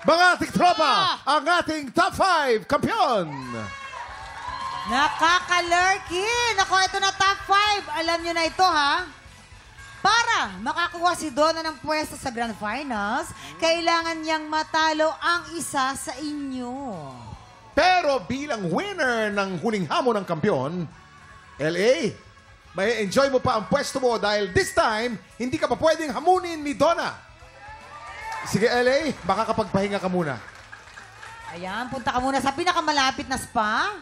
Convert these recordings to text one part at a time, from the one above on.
Mga ating tropa, ang ating top 5 kampiyon. Nakakalurky! Naku, ito na top 5. Alam nyo na ito, ha? Para makakuha si Donna ng pwesto sa Grand Finals, kailangan niyang matalo ang isa sa inyo. Pero bilang winner ng huling hamon ng kampiyon, LA, may enjoy mo pa ang pwesto mo dahil this time, hindi ka pa pwedeng hamunin ni Donna. Sige, LA, baka kapagpahinga ka muna. Ayan, punta ka muna sa pinakamalapit na spa.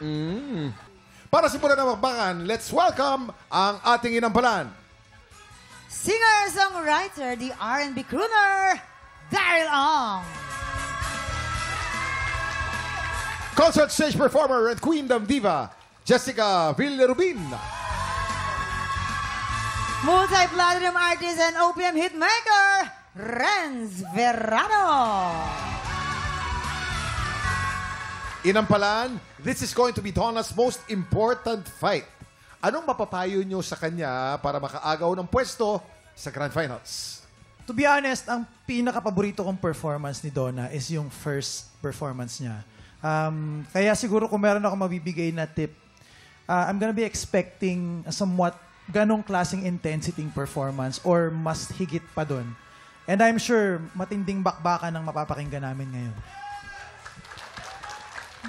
Para simulan ang magbakan, let's welcome ang ating inampalan. Singer-songwriter, the R&B crooner, Daryl Ong. Concert stage performer and Queendom diva, Jessica Villarubin. Multi-platinum artist and OPM hitmaker, Renz Verano. Inampalan, this is going to be Donna's most important fight. Anong mapapayo nyo sa kanya para makaagaw ng pwesto sa Grand Finals? To be honest, ang pinaka-paborito kong performance ni Donna is yung first performance niya. Kaya siguro kung meron ako mabibigay na tip, I'm gonna be expecting somewhat ganong klaseng intensity performance or mas higit pa dun. And I'm sure matinding bakbakan ang mapapakinggan namin ngayon.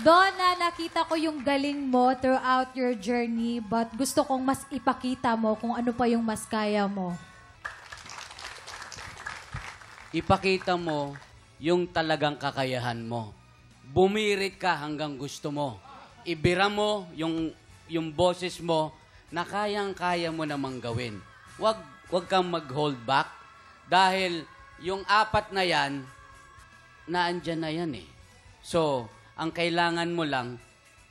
Donna, nakita ko yung galing mo throughout your journey, but gusto kong mas ipakita mo kung ano pa yung mas kaya mo. Ipakita mo yung talagang kakayahan mo. Bumirit ka hanggang gusto mo. Ibira mo yung boses mo na kayang-kaya mo namang gawin. Wag kang mag-hold back dahil yung 4 na yan, naandyan na yan eh. So, ang kailangan mo lang,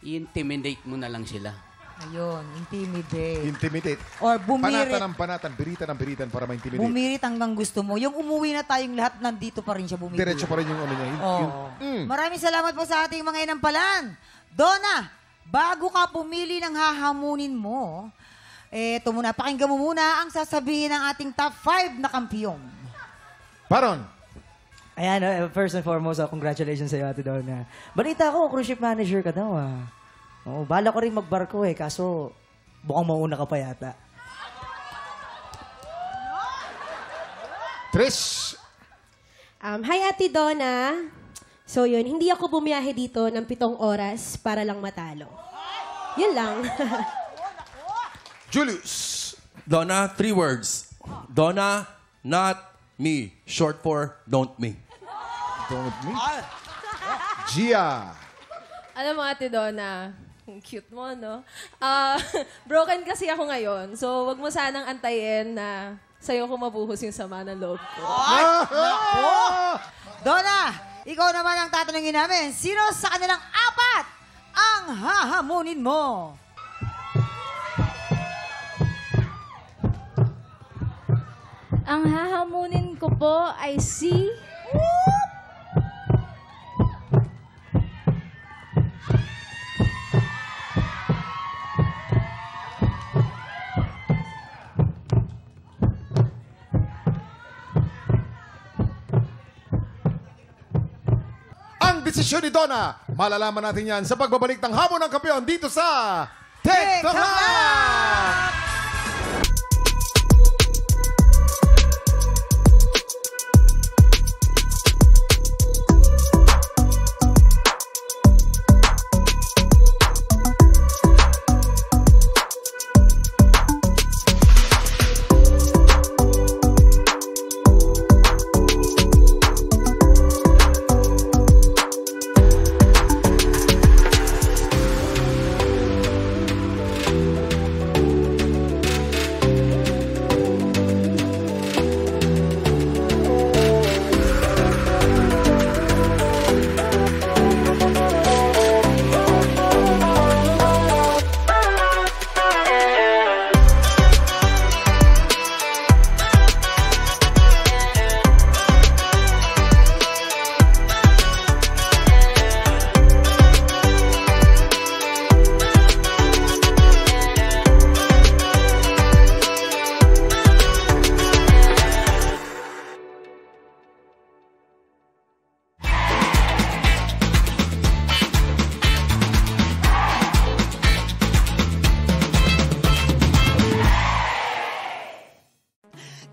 i-intimidate mo na lang sila. Ayun, intimidate. Intimidate. Or bumirit. Panatan, biritan para ma-intimidate. Bumirit hanggang gusto mo. Yung umuwi na tayong lahat, nandito pa rin siya bumirit. Diretso pa rin yung ano niya. Maraming salamat po sa ating mga inampalan. Donna, bago ka pumili ng hahamunin mo, eto muna, pakinggan mo muna ang sasabihin ng ating top 5 na kampiyon. Baron. Ayan, first and foremost, congratulations sa iyo, Ate Donna. Balita ko, cruise ship manager ka daw, ah. Oo, bala ko rin magbarko eh, kaso bukang mauna ka pa yata. Trish. Hi, Ate Donna. So yun, hindi ako bumiyahe dito ng 7 oras para lang matalo. Yun lang. Julius. Donna, 3 words. Donna, not me. Short for don't me. Don't me. Gia. Alam mo, Ate Donna, ang cute mo, no? Broken kasi ako ngayon, so wag mo sanang antayin na sa'yo ko mabuhos yung sama ng loob ko. Donna, ikaw naman ang tatanungin namin, sino sa kanilang 4 ang hahamunin mo? Ang hahamunin ko po ay si... Ang desisyon ni Donna, malalaman natin yan sa pagbabalik ng hamon ng kampiyon dito sa TikTok!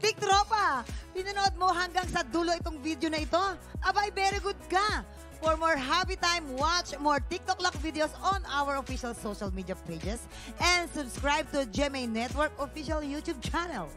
Tiktropa, pinanood mo hanggang sa dulo itong video na ito? Abay, very good ka! For more happy time, watch more TikTok Lock videos on our official social media pages and subscribe to GMA Network official YouTube channel.